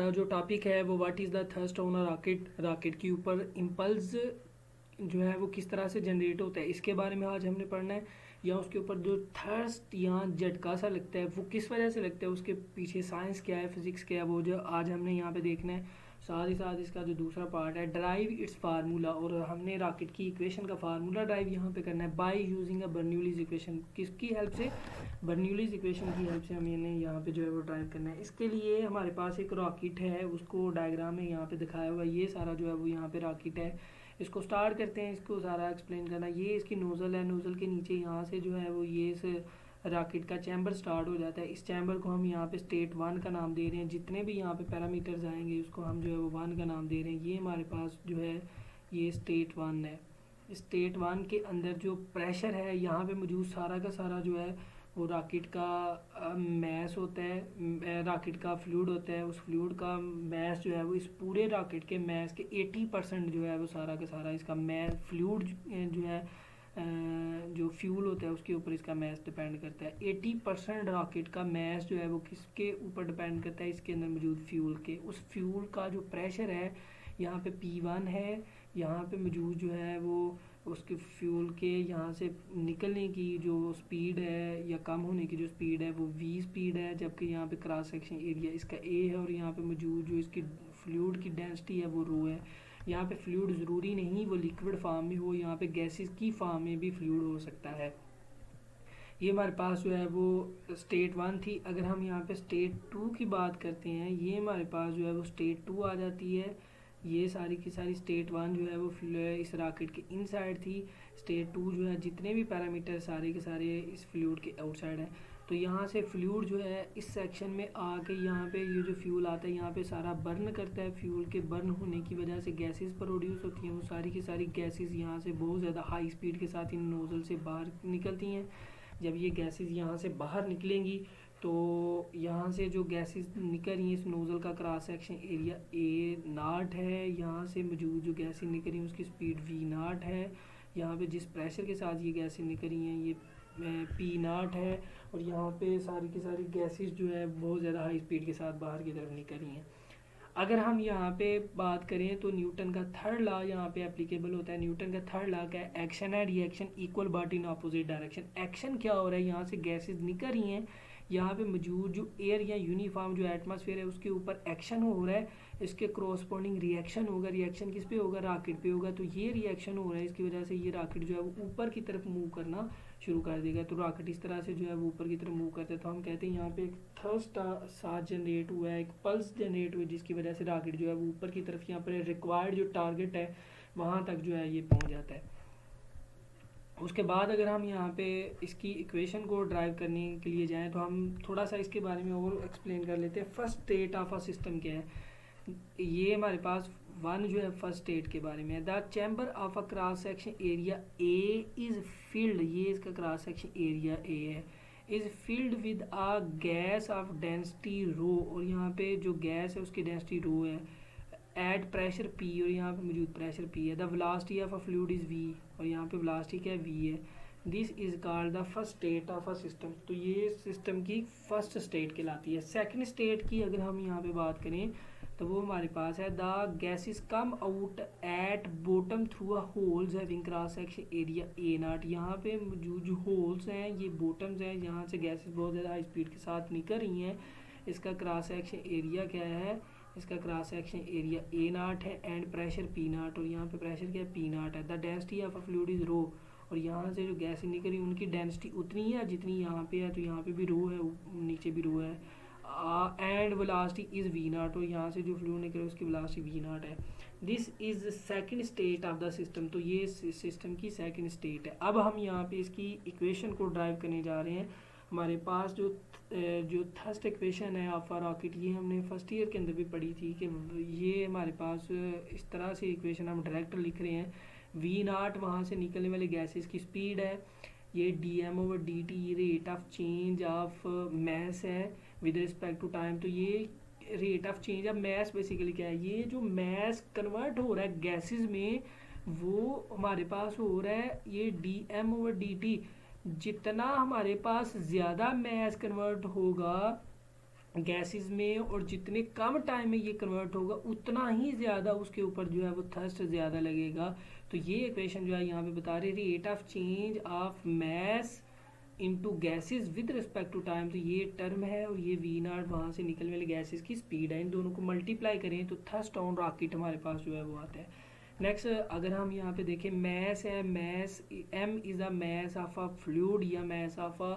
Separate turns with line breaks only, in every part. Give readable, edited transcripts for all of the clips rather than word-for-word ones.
हमारा जो टॉपिक है वो what is the thrust on a rocket, rocket के ऊपर इम्पल्स जो है वो किस तरह से जनरेट होता है इसके बारे में आज हमने पढ़ना है। या उसके ऊपर जो थर्स्ट या झटका सा लगता है वो किस वजह से लगता है, उसके पीछे साइंस क्या है, फिजिक्स क्या है, वो जो आज हमने यहाँ पे देखना है। साथ ही साथ इसका जो दूसरा पार्ट है ड्राइव इट्स फार्मूला, और हमने रॉकेट की इक्वेशन का फार्मूला ड्राइव यहाँ पे करना है by using a Bernoulli's equation. किसकी हेल्प से? बर्नौलीज इक्वेशन की हेल्प से हमें यहाँ पे जो है वो ड्राइव करना है। इसके लिए हमारे पास एक रॉकेट है, उसको डायग्राम में यहाँ पे दिखाया हुआ है। ये सारा जो है वो यहाँ पे रॉकेट है। इसको स्टार्ट करते हैं, इसको सारा एक्सप्लेन करना। ये इसकी नोज़ल है, नोज़ल के नीचे यहाँ से जो है वो ये इस रॉकेट का चैम्बर स्टार्ट हो जाता है। इस चैम्बर को हम यहाँ पे स्टेट 1 का नाम दे रहे हैं। जितने भी यहाँ पे पैरामीटर्स आएंगे उसको हम जो है वो 1 का नाम दे रहे हैं। ये हमारे पास जो है ये स्टेट 1 है। स्टेट 1 के अंदर जो प्रेशर है यहाँ पे मौजूद सारा का सारा जो है वो रॉकेट का मैस होता है, रॉकेट का फ्लूइड होता है। उस फ्लूइड का मैस जो है वो इस पूरे रॉकेट के मैस के 80% जो है वो सारा का सारा इसका मैस फ्लूइड जो है जो फ्यूल होता है उसके ऊपर इसका मैस डिपेंड करता है। 80% रॉकेट का मैस जो है वो किसके ऊपर डिपेंड करता है? इसके अंदर मौजूद फ्यूल के। उस फ्यूल का जो प्रेशर है यहाँ पे P1 है, यहाँ पे मौजूद जो है वो उसके फ्यूल के यहाँ से निकलने की जो स्पीड है या कम होने की जो स्पीड है वो V स्पीड है, जबकि यहाँ पे क्रॉस सेक्शन एरिया इसका A है, और यहाँ पे मौजूद जो इसकी फ्लूइड की डेंसिटी है वो रो है। यहाँ पे फ्लूइड ज़रूरी नहीं वो लिक्विड फॉर्म में हो, यहाँ पे गैसेस की फॉर्म में भी फ्लूइड हो सकता है। ये हमारे पास जो है वो स्टेट 1 थी। अगर हम यहाँ पे स्टेट 2 की बात करते हैं, ये हमारे पास जो है वो स्टेट 2 आ जाती है। ये सारी की सारी स्टेट 1 जो है वो इस रॉकेट के इनसाइड थी। स्टेट 2 जो है जितने भी पैरामीटर सारे के सारे इस फ्लूइड के आउटसाइड हैं। तो यहाँ से फ्लूइड जो है इस सेक्शन में आके यहाँ पे ये जो फ्यूल आता है यहाँ पे सारा बर्न करता है। फ्यूल के बर्न होने की वजह से गैसेस प्रोड्यूस होती हैं। वो सारी की सारी गैसेस यहाँ से बहुत ज़्यादा हाई स्पीड के साथ इन नोज़ल से बाहर निकलती हैं। जब ये गैसेस यहाँ से बाहर निकलेंगी तो यहाँ से जो गैसेस निकल रही हैं इस नोज़ल का क्रॉस सेक्शन एरिया A0 है। यहाँ से मौजूद जो गैसेस निकल रही हैं उसकी स्पीड V0 है। यहाँ पे जिस प्रेशर के साथ ये गैसेस निकल रही हैं ये P0 है। और यहाँ पे सारी की सारी गैसेस जो है बहुत ज़्यादा हाई स्पीड के साथ बाहर की तरफ निकल रही हैं। अगर हम यहाँ पे बात करें तो न्यूटन का थर्ड लॉ यहाँ पे एप्लीकेबल होता है। न्यूटन का थर्ड लॉ क्या है? Action and reaction equal but in opposite direction. Action क्या हो रहा है? यहाँ से गैसेस निकल रही हैं, यहाँ पे मौजूद जो एयर या यूनिफॉर्म जो एटमॉस्फेयर है उसके ऊपर एक्शन हो रहा है। इसके कोरोस्पोंडिंग रिएक्शन होगा। रिएक्शन किस पे होगा? रॉकेट पे होगा। तो ये रिएक्शन हो रहा है, इसकी वजह से ये रॉकेट जो है वो ऊपर की तरफ मूव करना शुरू कर देगा। तो रॉकेट इस तरह से जो है वो ऊपर की तरफ मूव करता है। तो हम कहते हैं यहाँ पे एक थर्स्ट साथ जनरेट हुआ है, एक पल्स जनरेट हुआ है, जिसकी वजह से रॉकेट जो है वो ऊपर की तरफ यहाँ पर रिक्वायर्ड जो टारगेट है वहाँ तक जो है ये पहुँच जाता है। उसके बाद अगर हम यहाँ पे इसकी इक्वेशन को ड्राइव करने के लिए जाएँ तो हम थोड़ा सा इसके बारे में और एक्सप्लेन कर लेते हैं। First state of a system क्या है? ये हमारे पास 1 जो है फर्स्ट स्टेट के बारे में है। The chamber of a cross section area A is filled, ये इसका क्रॉस सेक्शन एरिया ए है, is filled with a gas off density rho, और यहाँ पे जो गैस है उसकी डेंसिटी रो है, एट प्रेशर P, और यहाँ पे मौजूद प्रेशर P है। The velocity of a fluid is V, और यहाँ पे वेलोसिटी क्या है? V है। This is called the first state of a system. तो ये सिस्टम की फर्स्ट स्टेट कहलाती है। सेकंड स्टेट की अगर हम यहाँ पे बात करें तो वो हमारे पास है the gases come out at bottom through a holes having cross section area A0। यहाँ पे मौजूद जो होल्स हैं ये बॉटम्स हैं, यहाँ से गैसेस बहुत ज़्यादा हाई स्पीड के साथ निकल रही हैं। इसका क्रॉस सेक्शन एरिया क्या है? इसका क्रॉस सेक्शन एरिया A0 है एंड प्रेशर P0, और यहाँ पे प्रेशर क्या है? P0 है। The density of a fluid is rho, और यहाँ से जो गैस निकल रही है उनकी डेंसिटी उतनी है जितनी यहाँ पे है। तो यहाँ पे भी रो है, नीचे भी रो है। एंड वेलोसिटी इज़ V0, और यहाँ से जो फ्लूइड निकल रही है उसकी वेलोसिटी V0 है। This is second state of the system. तो ये सिस्टम की सेकंड स्टेट है। अब हम यहाँ पे इसकी इक्वेशन को ड्राइव करने जा रहे हैं। हमारे पास जो थर्स्ट इक्वेशन है ऑफ अ रॉकेट, ये हमने फर्स्ट ईयर के अंदर भी पढ़ी थी कि ये हमारे पास इस तरह से इक्वेशन हम डायरेक्ट लिख रहे हैं। V0 वहाँ से निकलने वाले गैसेस की स्पीड है, ये dm/dt rate of change of mess है विद रिस्पेक्ट टू टाइम। तो ये rate of change of mess basically क्या है? ये जो मैस कन्वर्ट हो रहा है गैसेस में वो हमारे पास हो रहा है ये dm/dt। जितना हमारे पास ज़्यादा मैस कन्वर्ट होगा गैसेस में, और जितने कम टाइम में ये कन्वर्ट होगा उतना ही ज़्यादा उसके ऊपर जो है वो थर्स्ट ज़्यादा लगेगा। तो ये इक्वेशन जो है यहाँ पे बता रही है rate of change of mass into gases with respect to time. तो ये टर्म है और ये वी नॉट वहाँ से निकलने वाले गैसेस की स्पीड है, इन दोनों को मल्टीप्लाई करें तो थर्स्ट ऑन रॉकेट हमारे पास जो है वो आता है। नेक्स्ट अगर हम यहाँ पे देखें मैस है, mass M is a mass of a fluid या मैस ऑफ अ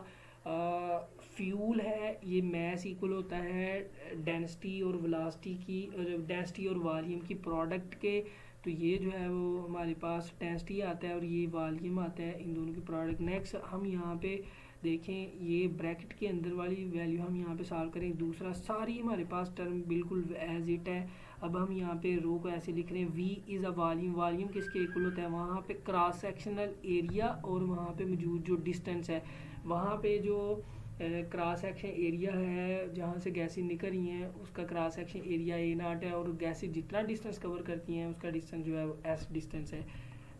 फ्यूल है। ये मैस इक्वल होता है डेंसिटी और वेलोसिटी की, डेंसिटी और वॉल्यूम की प्रोडक्ट के। तो ये जो है वो हमारे पास डेंसिटी आता है और ये वॉल्यूम आता है, इन दोनों की प्रोडक्ट। नेक्स्ट हम यहाँ पे देखें ये ब्रैकेट के अंदर वाली वैल्यू हम यहाँ पे सॉल्व करें। दूसरा सारी हमारे पास टर्म बिल्कुल एज इट है। अब हम यहाँ पे रो को ऐसे लिख रहे हैं, V is a volume, volume किसके इक्वल होता है, वहाँ पे क्रॉस सेक्शनल एरिया और वहाँ पे मौजूद जो डिस्टेंस है, वहाँ पे जो क्रॉस सेक्शन एरिया है जहाँ से गैसें निकल रही हैं उसका cross section area A not है, और गैसें जितना डिस्टेंस कवर करती हैं उसका डिस्टेंस जो है वो एस डिस्टेंस है।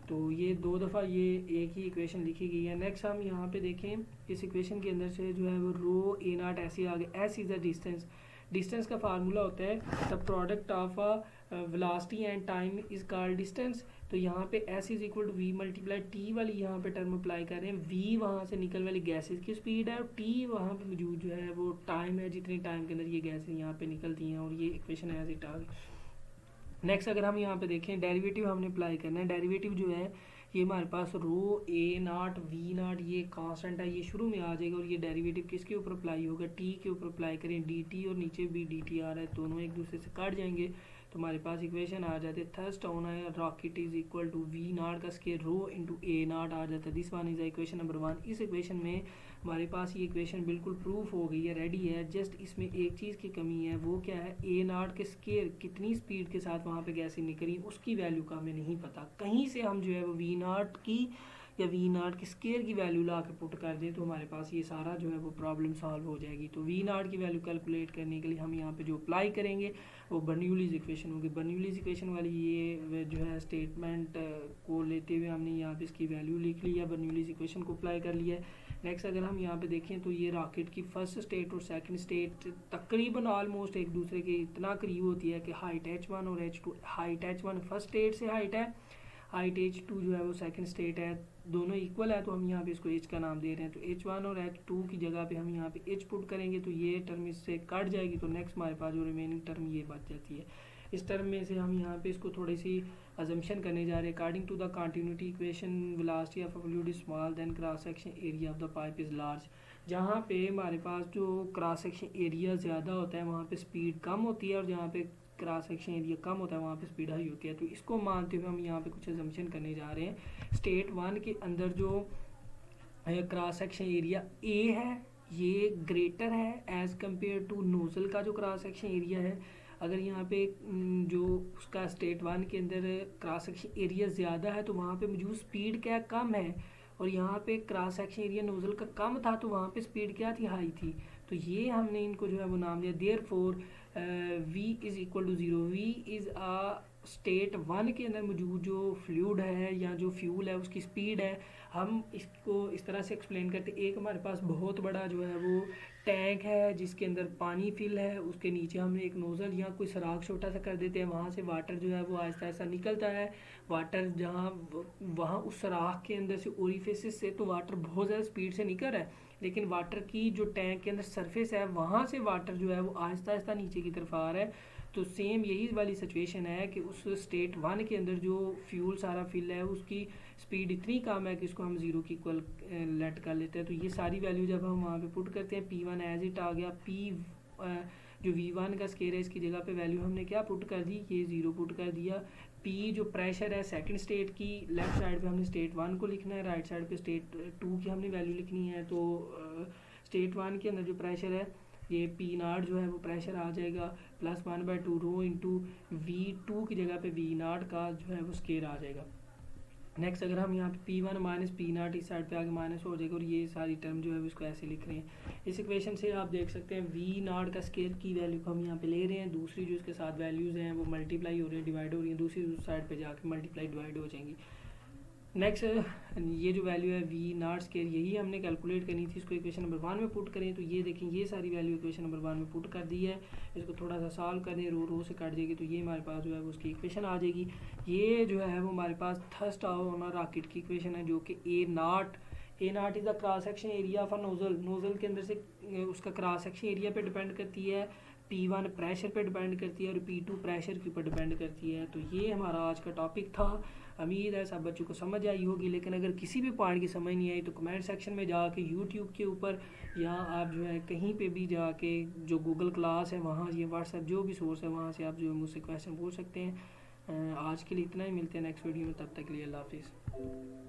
तो ये दो दफ़ा ये एक ही इक्वेशन लिखी गई है। नेक्स्ट हम यहाँ पे देखें इस इक्वेशन के अंदर से जो है वो रो ए नॉट ऐसे आगे, S is the distance, distance का फार्मूला होता है the product of a velocity and time is called distance. तो यहाँ पे S is equal to V multiply T वाली यहाँ पे टर्म अप्लाई कर रहे हैं, वी वहाँ से निकल वाली गैसेस की स्पीड है और टी वहाँ पे मौजूद जो है वो टाइम है, जितने टाइम के अंदर ये गैसेस यहाँ पे निकलती हैं, और ये इक्वेशन एज इट आ गई। नेक्स्ट अगर हम यहाँ पे देखें डेरिवेटिव हमने अप्लाई करना है। डेरिवेटिव जो है ये हमारे पास रो ए नॉट वी नॉट ये कांस्टेंट है, ये शुरू में आ जाएगा, और ये डेरिवेटिव किसके ऊपर अप्लाई होगा, टी के ऊपर अप्लाई करें, डी टी और नीचे भी डी टी आ रहा है, दोनों एक दूसरे से कट जाएंगे तो हमारे पास इक्वेशन आ जाते हैं थर्स्ट ऑन है rocket is equal to V naught का square rho into A naught आ जाता है। This one is equation number 1। इस इक्वेशन में हमारे पास ये इक्वेशन बिल्कुल प्रूफ हो गई है, रेडी है। जस्ट इसमें एक चीज़ की कमी है, वो क्या है, ए नॉट के स्केयर कितनी स्पीड के साथ वहाँ पे गैसें निकली उसकी वैल्यू का हमें नहीं पता। कहीं से हम जो है वो वी नॉट की या वी नॉट की स्केयर की वैल्यू ला के पुट कर दें तो हमारे पास ये सारा जो है वो प्रॉब्लम सॉल्व हो जाएगी। तो वी नॉट की वैल्यू कैलकुलेट करने के लिए हम यहाँ पे जो अप्लाई करेंगे वो बर्नौलीज़ इक्वेशन होगी। बर्नौलीज़ इक्वेशन वाली ये जो है स्टेटमेंट को लेते हुए हमने यहाँ पे इसकी वैल्यू लिख ली है, बर्नौलीज़ इक्वेशन को अप्लाई कर लिया है। नेक्स्ट अगर हम यहाँ पे देखें तो ये रॉकेट की फर्स्ट स्टेट और सेकंड स्टेट तकरीबन ऑलमोस्ट एक दूसरे के इतना करीब होती है कि हाइट H1 और H2, height H1 first state से हाइट है, हाइट H2 जो है वो सेकंड स्टेट है, दोनों इक्वल है तो हम यहाँ पे इसको H का नाम दे रहे हैं। तो H1 और H2 की जगह पे हम यहाँ पे H पुट करेंगे तो ये टर्म इससे कट जाएगी, तो नेक्स्ट हमारे पास जो रिमेनिंग टर्म ये बच जाती है। इस टर्म में से हम यहाँ पे इसको थोड़ी सी अजम्पशन करने जा रहे हैं। According to the continuity equation velocity of a fluid is small then cross section area of the pipe is large. जहाँ पे हमारे पास जो क्रॉस सेक्शन एरिया ज़्यादा होता है वहाँ पे स्पीड कम होती है, और जहाँ पे क्रॉस सेक्शन एरिया कम होता है वहाँ पे स्पीड हाई होती है। तो इसको मानते हुए हम यहाँ पे कुछ अजम्पशन करने जा रहे हैं। स्टेट 1 के अंदर जो क्रॉस सेक्शन एरिया ए है ये ग्रेटर है एज़ कम्पेयर टू नोज़ल का जो क्रॉस सेक्शन एरिया है। अगर यहाँ पे जो उसका स्टेट 1 के अंदर क्रॉस सेक्शन एरिया ज़्यादा है तो वहाँ पे मौजूद स्पीड क्या कम है, और यहाँ पे क्रॉस सेक्शन एरिया नोज़ल का कम था तो वहाँ पे स्पीड क्या थी, हाई थी। तो ये हमने इनको जो है वो नाम दिया therefore V is equal to 0। V is a state 1 के अंदर मौजूद जो फ्लूइड है या जो फ्यूल है उसकी स्पीड है। हम इसको इस तरह से एक्सप्लेन करते, एक हमारे पास बहुत बड़ा जो है वो टैंक है जिसके अंदर पानी फिल है, उसके नीचे हमने एक नोज़ल या कोई सुराख छोटा सा कर देते हैं, वहाँ से वाटर जो है वो आहिस्ता आहिस्ता निकलता है। वाटर जहाँ वहाँ उस सुराख के अंदर से ओरिफिस से तो वाटर बहुत ज़्यादा स्पीड से निकल रहा है, लेकिन वाटर की जो टैंक के अंदर सरफेस है वहाँ से वाटर जो है वो आहिस्ता आहिस्ता नीचे की तरफ आ रहा है। तो सेम यही वाली सिचुएशन है कि उस स्टेट 1 के अंदर जो फ्यूल सारा फिल है उसकी स्पीड इतनी कम है कि इसको हम 0 की इक्वल लेट कर लेते हैं। तो ये सारी वैल्यू जब हम वहाँ पे पुट करते हैं, P1 एज इट आ गया, जो V1 का स्केयर है इसकी जगह पे वैल्यू हमने क्या पुट कर दी, ये 0 पुट कर दिया। P जो प्रेशर है सेकंड स्टेट की, लेफ्ट साइड पे हमने स्टेट 1 को लिखना है, राइट साइड पे स्टेट 2 की हमने वैल्यू लिखनी है। तो स्टेट 1 के अंदर जो प्रेशर है ये P0 जो है वो प्रेशर आ जाएगा प्लस 1/2 रो इंटू V2 की जगह पे V0 का जो है वो स्केयर आ जाएगा। नेक्स्ट अगर हम यहाँ पे P1 माइनस P0 इस साइड पे आगे माइनस हो जाएगा, और ये सारी टर्म जो है इसको ऐसे लिख रहे हैं। इस इक्वेशन से आप देख सकते हैं V0 का स्केयर की वैल्यू को हम यहाँ पे ले रहे हैं, दूसरी जो इसके साथ वैल्यूज़ हैं वो मल्टीप्लाई हो रही है, डिवाइड हो रही है, दूसरी साइड पे जाके मल्टीप्लाई डिवाइड हो जाएंगी। नेक्स्ट ये जो वैल्यू है वी नॉट स्केयर, यही हमने कैलकुलेट करनी थी, इसको इक्वेशन नंबर 1 में पुट करें तो ये देखें ये सारी वैल्यू इक्वेशन नंबर 1 में पुट कर दी है। इसको थोड़ा सा सॉल्व करें, रो से कट जाएगी तो ये हमारे पास जो है वो उसकी इक्वेशन आ जाएगी। ये जो है वो हमारे पास थर्स्ट ऑन रॉकेट की इक्वेशन है, जो कि A naught is the cross section area of a nozzle, nozzle के अंदर से उसका क्रॉस सेक्शन एरिया पे डिपेंड करती है, P1 प्रेशर पे डिपेंड करती है और P2 प्रेशर के ऊपर डिपेंड करती है। तो ये हमारा आज का टॉपिक था। उम्मीद है सब बच्चों को समझ आई होगी, लेकिन अगर किसी भी पॉइंट की समझ नहीं आई तो कमेंट सेक्शन में जाके यूट्यूब के ऊपर या आप जो है कहीं पे भी जाके जो गूगल क्लास है वहाँ, ये व्हाट्सएप जो भी सोर्स है वहाँ से आप जो है मुझसे क्वेश्चन पूछ सकते हैं। आज के लिए इतना ही, मिलते हैं नेक्स्ट वीडियो में, तब तक के लिए अल्लाह हाफिज़।